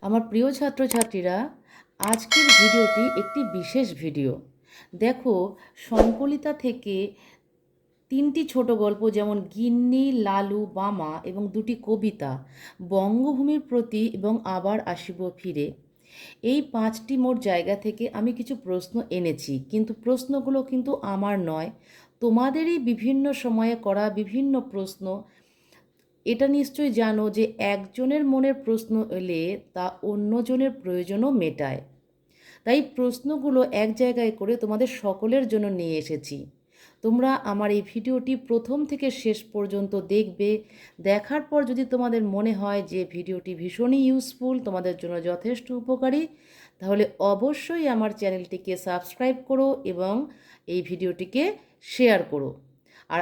আমার প্রিয় ছাত্রছাত্রীরা, আজকের ভিডিওটি একটি বিশেষ ভিডিও। দেখো, সংকলিতা থেকে তিনটি ছোট গল্প, যেমন গিন্নি, লালু, বামা এবং দুটি কবিতা, বঙ্গভূমির প্রতি এবং আবার আসিব ফিরে, এই পাঁচটি মোট জায়গা থেকে আমি কিছু প্রশ্ন এনেছি। কিন্তু প্রশ্নগুলো কিন্তু আমার নয়, তোমাদেরই বিভিন্ন সময়ে করা বিভিন্ন প্রশ্ন। এটা নিশ্চয়ই জানো যে একজনের মনের প্রশ্ন এলে তা অন্যজনের প্রয়োজনও মেটায়। তাই প্রশ্নগুলো এক জায়গায় করে তোমাদের সকলের জন্য নিয়ে এসেছি। তোমরা আমার এই ভিডিওটি প্রথম থেকে শেষ পর্যন্ত দেখবে। দেখার পর যদি তোমাদের মনে হয় যে ভিডিওটি ভীষণই ইউজফুল, তোমাদের জন্য যথেষ্ট উপকারী, তাহলে অবশ্যই আমার চ্যানেলটিকে সাবস্ক্রাইব করো এবং এই ভিডিওটিকে শেয়ার করো। আর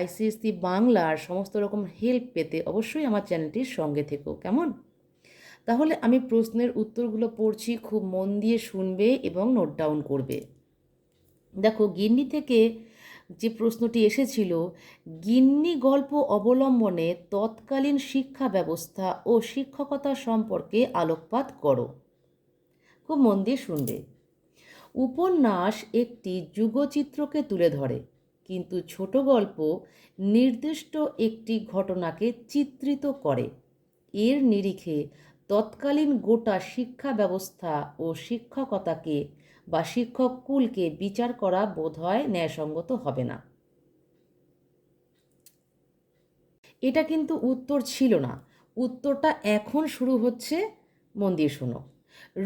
আইসিএসসি বাংলার সমস্ত রকম হেল্প পেতে অবশ্যই আমার চ্যানেলটির সঙ্গে থেকো। কেমন? তাহলে আমি প্রশ্নের উত্তরগুলো পড়ছি, খুব মন দিয়ে শুনবে এবং নোট ডাউন করবে। দেখো, গিন্নি থেকে যে প্রশ্নটি এসেছিল, গিন্নি গল্প অবলম্বনে তৎকালীন শিক্ষা ব্যবস্থা ও শিক্ষকতা সম্পর্কে আলোকপাত করো। খুব মন দিয়ে শুনবে। উপন্যাস একটি যুগচিত্রকে তুলে ধরে, কিন্তু ছোট গল্প নির্দিষ্ট একটি ঘটনাকে চিত্রিত করে। এর নিরিখে তৎকালীন গোটা শিক্ষা ব্যবস্থা ও শিক্ষকতাকে বা শিক্ষক কুলকে বিচার করা বোধহয় ন্যায়সঙ্গত হবে না। এটা কিন্তু উত্তর ছিল না, উত্তরটা এখন শুরু হচ্ছে। মন দিয়ে শোনো।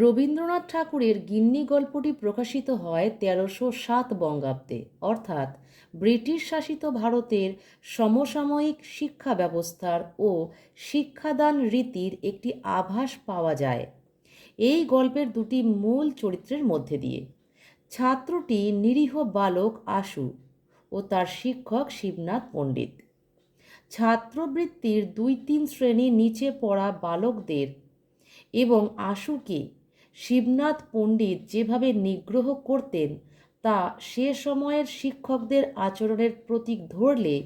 রবীন্দ্রনাথ ঠাকুরের গিন্নি গল্পটি প্রকাশিত হয় 1307 বঙ্গাব্দে, অর্থাৎ ব্রিটিশ শাসিত ভারতের সমসাময়িক শিক্ষা ব্যবস্থার ও শিক্ষাদান রীতির একটি আভাস পাওয়া যায় এই গল্পের দুটি মূল চরিত্রের মধ্যে দিয়ে। ছাত্রটি নিরীহ বালক আশু ও তার শিক্ষক শিবনাথ পণ্ডিত। ছাত্রবৃত্তির 2-3 শ্রেণী নিচে পড়া বালকদের এবং আশুকে শিবনাথ পণ্ডিত যেভাবে নিগ্রহ করতেন তা সে সময়ের শিক্ষকদের আচরণের প্রতীক ধরলে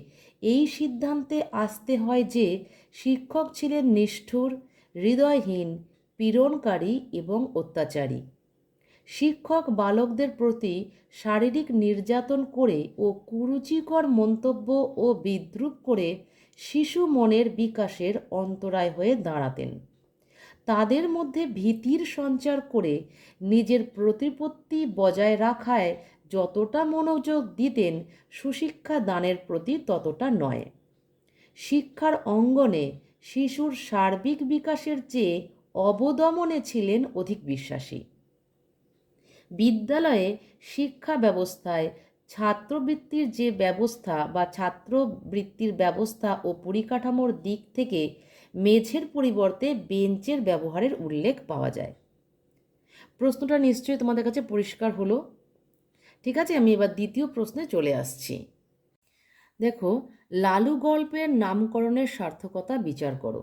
এই সিদ্ধান্তে আসতে হয় যে শিক্ষক ছিলেন নিষ্ঠুর, হৃদয়হীন, পীড়নকারী এবং অত্যাচারী। শিক্ষক বালকদের প্রতি শারীরিক নির্যাতন করে ও কুরুচিকর মন্তব্য ও বিদ্রূপ করে শিশু মনের বিকাশের অন্তরায় হয়ে দাঁড়াতেন। তাদের মধ্যে ভীতির সঞ্চার করে নিজের প্রতিপত্তি বজায় রাখায় যতটা মনোযোগ দিতেন, সুশিক্ষা দানের প্রতি ততটা নয়। শিক্ষার অঙ্গনে শিশুর সার্বিক বিকাশের চেয়ে অবদমনে ছিলেন অধিক বিশ্বাসী। বিদ্যালয়ে শিক্ষা ব্যবস্থায় ছাত্রবৃত্তির যে ব্যবস্থা বা ছাত্রবৃত্তির ব্যবস্থা ও পরিকাঠামোর দিক থেকে মেঝের পরিবর্তে বেঞ্চের ব্যবহারের উল্লেখ পাওয়া যায়। প্রশ্নটা নিশ্চয়ই তোমাদের কাছে পরিষ্কার হলো। ঠিক আছে, আমি এবার দ্বিতীয় প্রশ্নে চলে আসছি। দেখো, লালু গল্পের নামকরণের সার্থকতা বিচার করো।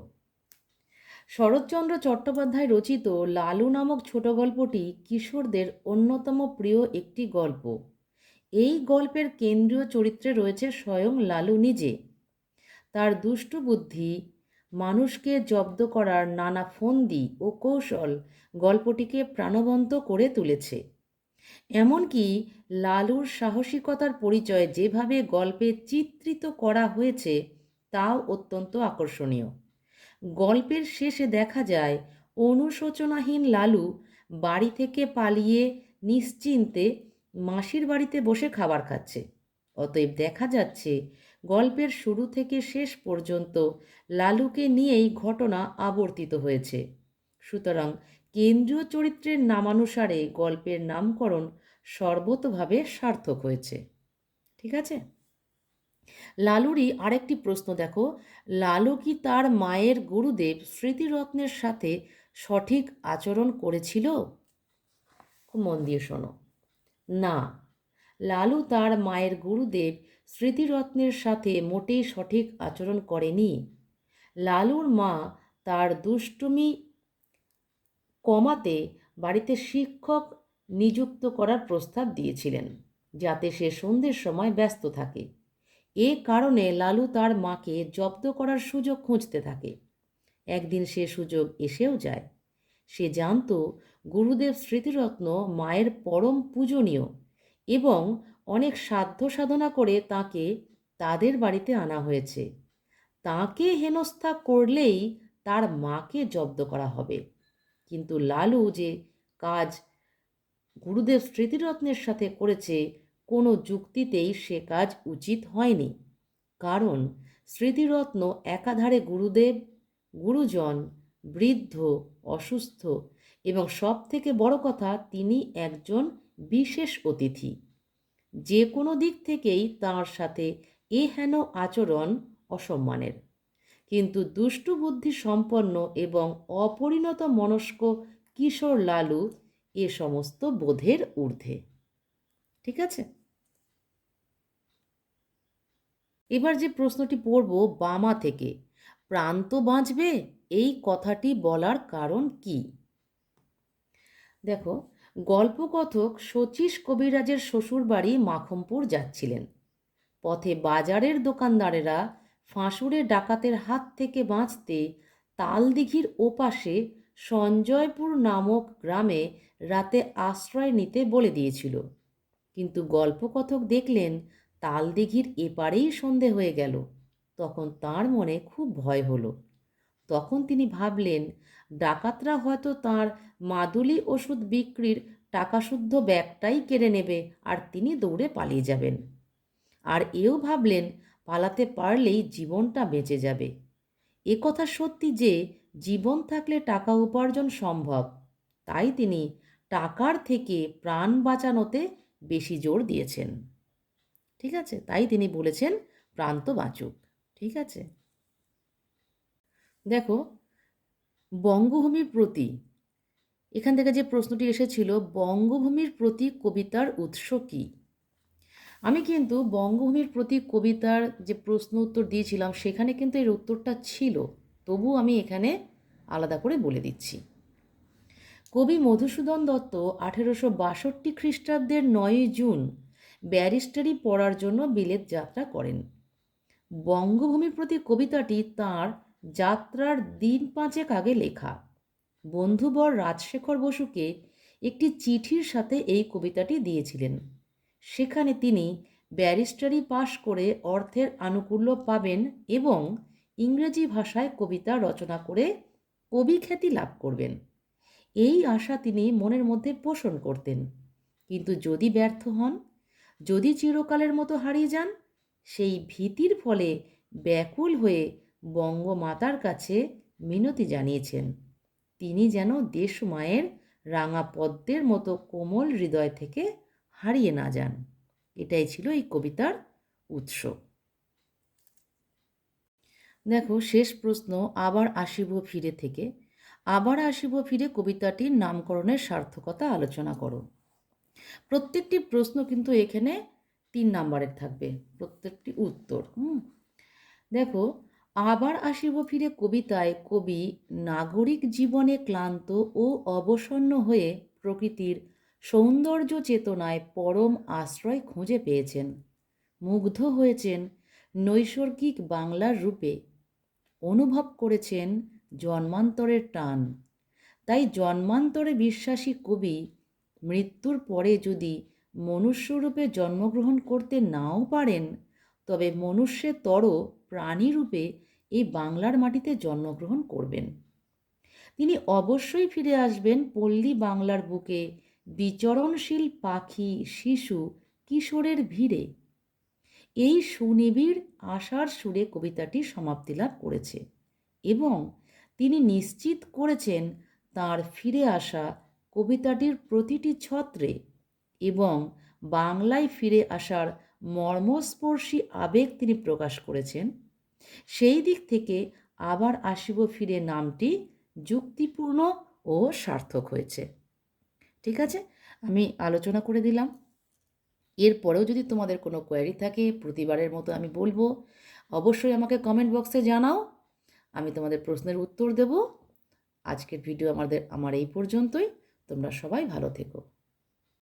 শরৎচন্দ্র চট্টোপাধ্যায় রচিত লালু নামক ছোট গল্পটি কিশোরদের অন্যতম প্রিয় একটি গল্প। এই গল্পের কেন্দ্রীয় চরিত্রে রয়েছে স্বয়ং লালু নিজে। তার দুষ্টু বুদ্ধি, মানুষকে জব্দ করার নানা ফন্দি ও কৌশল গল্পটিকে প্রাণবন্ত করে তুলেছে। এমনকি লালুর সাহসিকতার পরিচয় যেভাবে গল্পে চিত্রিত করা হয়েছে তাও অত্যন্ত আকর্ষণীয়। গল্পের শেষে দেখা যায় অনুশোচনাহীন লালু বাড়ি থেকে পালিয়ে নিশ্চিন্তে মাসির বাড়িতে বসে খাবার খাচ্ছে। অতএব দেখা যাচ্ছে গল্পের শুরু থেকে শেষ পর্যন্ত লালুকে নিয়েই ঘটনা আবর্তিত হয়েছে। সুতরাং কেন্দ্রীয় চরিত্রের নামানুসারে গল্পের নামকরণ সর্বতোভাবে সার্থক হয়েছে। ঠিক আছে? লালুরই আরেকটি প্রশ্ন দেখো, লালু কি তার মায়ের গুরুদেব স্মৃতিরত্নের সাথে সঠিক আচরণ করেছিল? খুব মন দিয়ে শোনো। না, লালু তার মায়ের গুরুদেব স্মৃতিরত্নের সাথে মোটেই সঠিক আচরণ করেনি। লালুর মা তার দুষ্টুমি কমাতে বাড়িতে শিক্ষক নিযুক্ত করার প্রস্তাব দিয়েছিলেন, যাতে সে সন্ধ্যের সময় ব্যস্ত থাকে। এ কারণে লালু তার মাকে জব্দ করার সুযোগ খুঁজতে থাকে। একদিন সে সুযোগ এসেও যায়। সে জানত গুরুদেব স্মৃতিরত্ন মায়ের পরম পূজনীয় এবং অনেক সাধ্য সাধনা করে তাকে তাদের বাড়িতে আনা হয়েছে। তাকে হেনস্থা করলেই তার মাকে জব্দ করা হবে। কিন্তু লালু যে কাজ গুরুদেব স্মৃতিরত্নের সাথে করেছে, কোনো যুক্তিতেই সে কাজ উচিত হয়নি। কারণ স্মৃতিরত্ন একাধারে গুরুদেব, গুরুজন, বৃদ্ধ, অসুস্থ এবং সব থেকে বড় কথা তিনি একজন বিশেষ অতিথি। যে কোনো দিক থেকেই তাঁর সাথে এ হেন আচরণ অসম্মানের। কিন্তু দুষ্টু বুদ্ধি সম্পন্ন এবং অপরিণত মনস্ক কিশোর লালু এ সমস্ত বোধের ঊর্ধ্বে। ঠিক আছে, এবার যে প্রশ্নটি পড়ব বামা থেকে, প্রান্ত বাঁচবে এই কথাটি বলার কারণ কি? দেখো, গল্পকথক শচীশ কবিরাজের শ্বশুর বাড়ি মাখমপুর যাচ্ছিলেন। পথে বাজারের দোকানদারেরা ফাঁসুড়ে ডাকাতের হাত থেকে বাঁচতে তালদিঘির ওপাশে সঞ্জয়পুর নামক গ্রামে রাতে আশ্রয় নিতে বলে দিয়েছিল। কিন্তু গল্পকথক দেখলেন তালদিঘির এপারেই সন্ধে হয়ে গেল। তখন তাঁর মনে খুব ভয় হলো। তখন তিনি ভাবলেন ডাকাতরা হয়তো তাঁর মাদুলি ওষুধ বিক্রির টাকাশুদ্ধ ব্যাগটাই কেড়ে নেবে আর তিনি দৌড়ে পালিয়ে যাবেন। আর এও ভাবলেন পালাতে পারলেই জীবনটা বেঁচে যাবে। এ কথা সত্যি যে জীবন থাকলে টাকা উপার্জন সম্ভব, তাই তিনি টাকার থেকে প্রাণ বাঁচানোতে বেশি জোর দিয়েছেন। ঠিক আছে, তাই তিনি বলেছেন প্রান্ত বাঁচুক। ঠিক আছে, দেখো, বঙ্গভূমির প্রতি, এখান থেকে যে প্রশ্নটি এসেছিল বঙ্গভূমির প্রতি কবিতার উৎস কী? আমি কিন্তু বঙ্গভূমির প্রতি কবিতার যে প্রশ্ন উত্তর দিয়েছিলাম সেখানে কিন্তু এর উত্তরটা ছিল, তবু আমি এখানে আলাদা করে বলে দিচ্ছি। কবি মধুসূদন দত্ত 1862 খ্রিস্টাব্দের 9 জুন ব্যারিস্টারি পড়ার জন্য বিলেত যাত্রা করেন। বঙ্গভূমির প্রতি কবিতাটি তাঁর যাত্রার দিন 5 আগে লেখা। বন্ধুবর রাজশেখর বসুকে একটি চিঠির সাথে এই কবিতাটি দিয়েছিলেন। সেখানে তিনি ব্যারিস্টারি পাশ করে অর্থের আনুকূল্য পাবেন এবং ইংরেজি ভাষায় কবিতা রচনা করে কবি খ্যাতি লাভ করবেন, এই আশা তিনি মনের মধ্যে পোষণ করতেন। কিন্তু যদি ব্যর্থ হন, যদি চিরকালের মতো হারিয়ে যান, সেই ভীতির ফলে ব্যাকুল হয়ে বঙ্গমাতার কাছে মিনতি জানিয়েছেন তিনি যেন দেশমায়ের রাঙা পদ্মের মতো কোমল হৃদয় থেকে হারিয়ে না যান। এটাই ছিল এই কবিতার উৎস। দেখো, শেষ প্রশ্ন আবার আসিব ফিরে থেকে, আবার আসিব ফিরে কবিতাটির নামকরণের সার্থকতা আলোচনা করো। প্রত্যেকটি প্রশ্ন কিন্তু এখানে 3 নাম্বারের থাকবে, প্রত্যেকটি উত্তর। দেখো, আবার আসিব ফিরে কবিতায় কবি নাগরিক জীবনে ক্লান্ত ও অবসন্ন হয়ে প্রকৃতির সৌন্দর্য চেতনায় পরম আশ্রয় খুঁজে পেয়েছেন, মুগ্ধ হয়েছেন নৈসর্গিক বাংলার রূপে, অনুভব করেছেন জন্মান্তরের টান। তাই জন্মান্তরে বিশ্বাসী কবি মৃত্যুর পরে যদি মনুষ্যরূপে জন্মগ্রহণ করতে নাও পারেন, তবে মনুষ্যেতর প্রাণীরূপে এই বাংলার মাটিতে জন্মগ্রহণ করবেন। তিনি অবশ্যই ফিরে আসবেন পল্লী বাংলার বুকে বিচরণশীল পাখি, শিশু, কিশোরের ভিড়ে। এই সুনিবিড় আশার সুরে কবিতাটি সমাপ্তি লাভ করেছে এবং তিনি নিশ্চিত করেছেন তাঁর ফিরে আসা কবিতাটির প্রতিটি ছত্রে এবং বাংলায় ফিরে আসার মর্মস্পর্শী আবেগ তিনি প্রকাশ করেছেন। সেই দিক থেকে আবার আসিব ফিরে নামটি যুক্তিপূর্ণ ও সার্থক হয়েছে। ঠিক আছে, আমি আলোচনা করে দিলাম। এরপরেও যদি তোমাদের কোনো কোয়েরি থাকে, প্রতিবারের মতো আমি বলবো, অবশ্যই আমাকে কমেন্ট বক্সে জানাও, আমি তোমাদের প্রশ্নের উত্তর দেব। আজকের ভিডিও আমার এই পর্যন্তই। তোমরা সবাই ভালো থেকো।